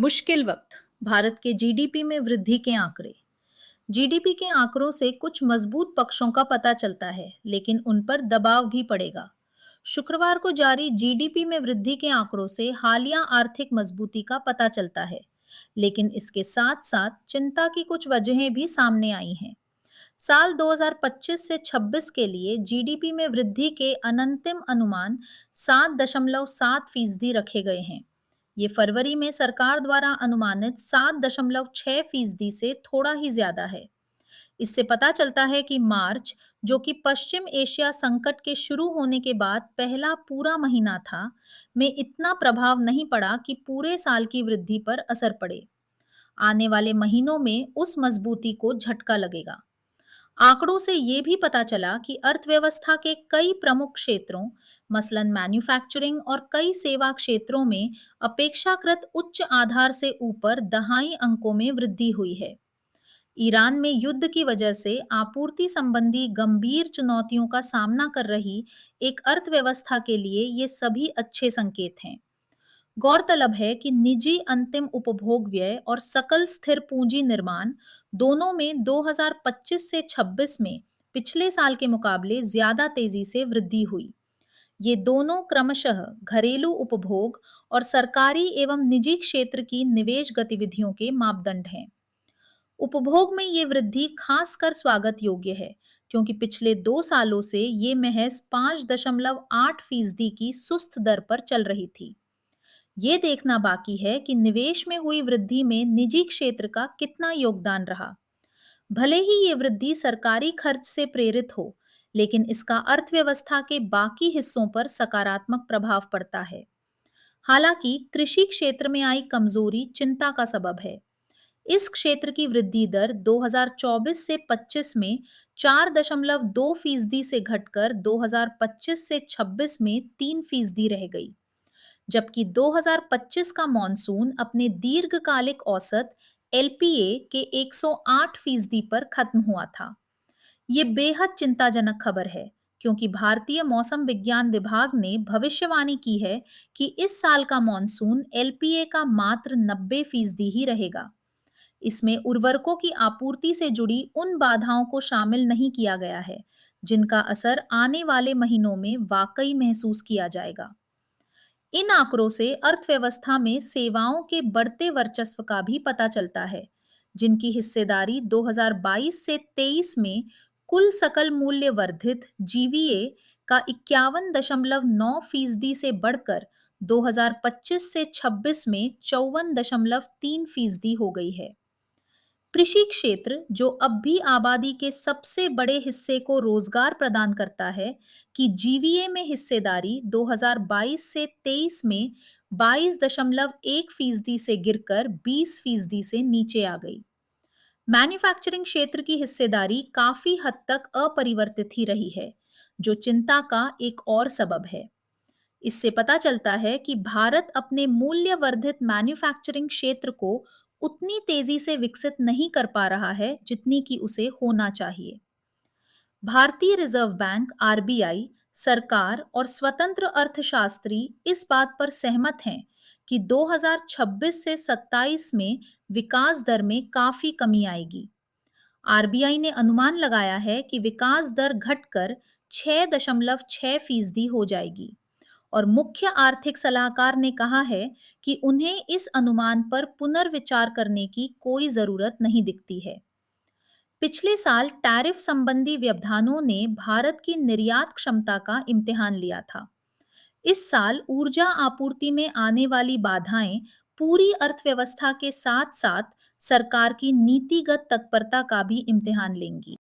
मुश्किल वक्त भारत के जीडीपी में वृद्धि के आंकड़े। जीडीपी के आंकड़ों से कुछ मजबूत पक्षों का पता चलता है, लेकिन उन पर दबाव भी पड़ेगा। शुक्रवार को जारी जीडीपी में वृद्धि के आंकड़ों से हालिया आर्थिक मजबूती का पता चलता है, लेकिन इसके साथ साथ चिंता की कुछ वजहें भी सामने आई हैं। साल 2025 से 26 के लिए जीडीपी में वृद्धि के अनंतिम अनुमान 7.7% रखे गए हैं। ये फरवरी में सरकार द्वारा अनुमानित 7.6% से थोड़ा ही ज्यादा है। इससे पता चलता है कि मार्च, जो कि पश्चिम एशिया संकट के शुरू होने के बाद पहला पूरा महीना था, में इतना प्रभाव नहीं पड़ा कि पूरे साल की वृद्धि पर असर पड़े। आने वाले महीनों में उस मजबूती को झटका लगेगा। आंकड़ों से ये भी पता चला कि अर्थव्यवस्था के कई प्रमुख क्षेत्रों, मसलन मैन्युफैक्चरिंग और कई सेवा क्षेत्रों में अपेक्षाकृत उच्च आधार से ऊपर दहाई अंकों में वृद्धि हुई है। ईरान में युद्ध की वजह से आपूर्ति संबंधी गंभीर चुनौतियों का सामना कर रही एक अर्थव्यवस्था के लिए ये सभी अच्छे संकेत हैं। गौरतलब है कि निजी अंतिम उपभोग व्यय और सकल स्थिर पूंजी निर्माण दोनों में 2025 से 26 में पिछले साल के मुकाबले ज्यादा तेजी से वृद्धि हुई। ये दोनों क्रमशः घरेलू उपभोग और सरकारी एवं निजी क्षेत्र की निवेश गतिविधियों के मापदंड हैं। उपभोग में ये वृद्धि खासकर स्वागत योग्य है, क्योंकि पिछले 2 सालों से ये महज 5.8% की सुस्त दर पर चल रही थी। ये देखना बाकी है कि निवेश में हुई वृद्धि में निजी क्षेत्र का कितना योगदान रहा। भले ही ये वृद्धि सरकारी खर्च से प्रेरित हो, लेकिन इसका अर्थव्यवस्था के बाकी हिस्सों पर सकारात्मक प्रभाव पड़ता है। हालांकि कृषि क्षेत्र में आई कमजोरी चिंता का सबब है। इस क्षेत्र की वृद्धि दर 2024 से 25 में 4.2% से घटकर 2025 से 26 में 3% रह गई, जबकि 2025 का मॉनसून अपने दीर्घकालिक औसत एलपीए के 108% पर खत्म हुआ था। ये बेहद चिंताजनक खबर है, क्योंकि भारतीय मौसम विज्ञान विभाग ने भविष्यवाणी की है कि इस साल का मॉनसून एलपीए का मात्र 90% ही रहेगा। इसमें उर्वरकों की आपूर्ति से जुड़ी उन बाधाओं को शामिल नहीं किया गया है, जिनका असर आने वाले महीनों में वाकई महसूस किया जाएगा। इन आंकड़ों से अर्थव्यवस्था में सेवाओं के बढ़ते वर्चस्व का भी पता चलता है, जिनकी हिस्सेदारी 2022 से 23 में कुल सकल मूल्य वर्धित जीवीए का 51.9% से बढ़कर 2025 से 26 में 54.3% हो गई है। कृषि क्षेत्र, जो अब भी आबादी के सबसे बड़े हिस्से को रोजगार प्रदान करता है, कि जीवीए में हिस्सेदारी 2022 से 23 में 22.1% से गिरकर 20% से नीचे आ गई। मैन्युफैक्चरिंग क्षेत्र की हिस्सेदारी काफी हद तक अपरिवर्तित ही रही है, जो चिंता का एक और सबब है। इससे पता चलता है कि भारत अपने मूल्य वर्धित मैन्युफैक्चरिंग क्षेत्र को उतनी तेजी से विकसित नहीं कर पा रहा है जितनी कि उसे होना चाहिए। भारतीय रिजर्व बैंक आरबीआई, सरकार और स्वतंत्र अर्थशास्त्री इस बात पर सहमत हैं कि 2026 से 27 में विकास दर में काफी कमी आएगी। आरबीआई ने अनुमान लगाया है कि विकास दर घटकर 6.6% हो जाएगी, और मुख्य आर्थिक सलाहकार ने कहा है कि उन्हें इस अनुमान पर पुनर्विचार करने की कोई जरूरत नहीं दिखती है। पिछले साल टैरिफ संबंधी व्यवधानों ने भारत की निर्यात क्षमता का इम्तिहान लिया था। इस साल ऊर्जा आपूर्ति में आने वाली बाधाएं पूरी अर्थव्यवस्था के साथ साथ सरकार की नीतिगत तत्परता का भी इम्तिहान लेंगी।